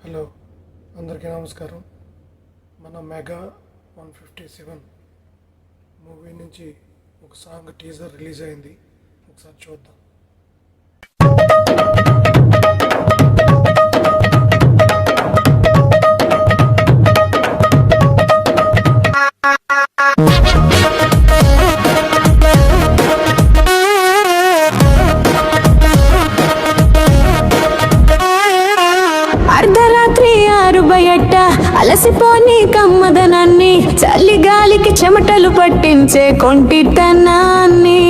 Hello, అందరికీ నమస్కారం. మన మెగా 157 మూవీ నుంచి ఒక సాంగ్ టీజర్ రిలీజ్ అయింది. ఒకసారి చూద్దాం. బయట అలసిపోని కమ్మదనాన్ని, చలిగాలికి చెమటలు పట్టించే కొంటితనాన్ని,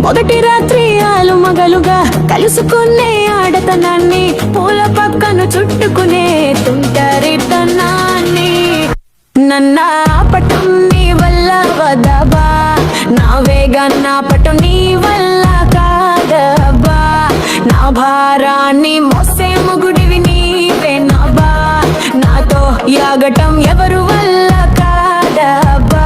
మొదటి రాత్రి ఆలుమగలుగా కలుసుకునే ఆడతనాన్ని, పూల పక్కను చుట్టుకునే తుంటరితనాన్ని, నన్నాపటం నీ వల్ల వదబా, నా వేగన్నాపటం నీ వల్ల కాదబా, నా భారాన్ని మోసే ముగుడివి నీవే నబా, నాతో యాగటం ఎవరు వల్ల కాదబ్బా,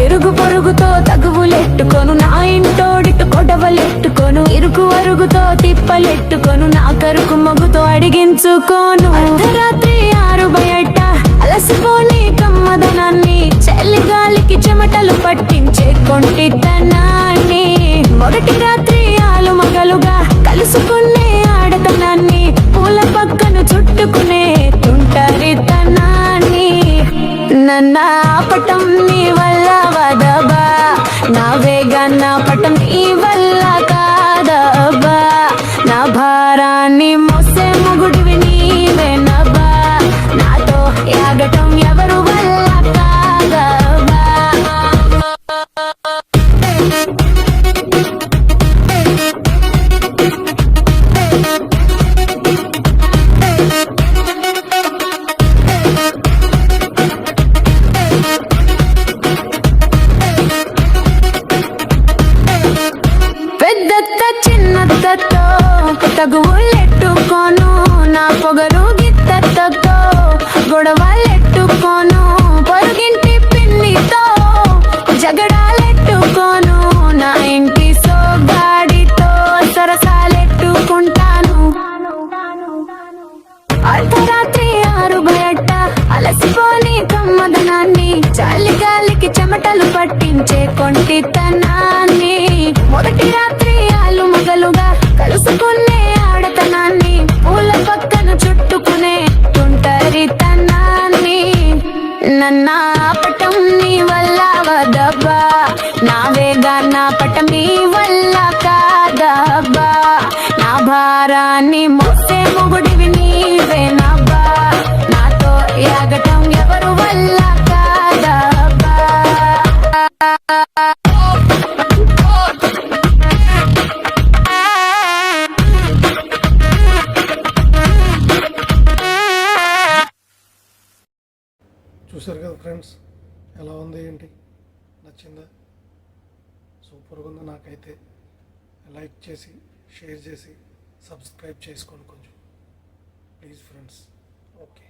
ఇరుగు పొరుగుతో తగువులెట్టుకొను, నా ఇంటోడితో కొడవలెట్టుకొను, ఇరుకు అరుగుతో తిప్పలెట్టుకొను, నా కరుకు మగుతో అడిగించుకోను, అర్ధరాత్రి 6 బయట అలసిపోని కమ్మదనాన్ని, చలిగాలికి చెమటలు పట్టించే కొంటితనాన్ని, మొదటి రాత్రి ఆలుమగలుగా కలుసుకునే ఆడతనాన్ని, పూల పక్కను చుట్టుకునే తుంటరితనాన్ని, నన్నాపటం నీ వల్ల వదబా, నా వేగాన్నాపటం నీ వల్ల కాదబా, నా భారాన్ని మోసే మొగుడివి నీవే నబా, నాతో యాగటం ఎవరు వల్ల కాదబా. పెద్దత్త చిన్నత్తతో తగువులెట్టుకోను, నా పొగరు గిత్తతో గొడవలెట్టుకోను, పొరుగింటి పిన్నితో జగడాలెట్టుకోను, నా ఇంటి సోగాడితో సరసాలెట్టుకుంటాను, అర్ధరాత్రి 6 బయట అలసిపోని కమ్మదనాన్ని, చలిగాలికి చెమటలు పట్టించే కొంటితనాన్ని, మొదటి రాత్రి ఆలుమగలుగా కలుసుకునే ఆడతనాన్ని, పూల పక్కను చుట్టుకునే తుంటరితనాన్ని, నన్నాపటం నీ వల్ల వదబ్బా, నా వేగాన్నాపటం నీ వల్ల కాదబ్బా, నా భారాన్ని మోసే మొగుడివి నీవే నబ్బా, నాతో యాగటం ఎవరు వల్ల కాదబ్బా. చూసారు కదా ఫ్రెండ్స్, ఎలా ఉంది ఏంటి, నచ్చిందా? సూపర్గా ఉంది. నాకైతే లైక్ చేసి షేర్ చేసి సబ్స్క్రైబ్ చేసుకోండి కొంచెం ప్లీజ్ ఫ్రెండ్స్. ఓకే.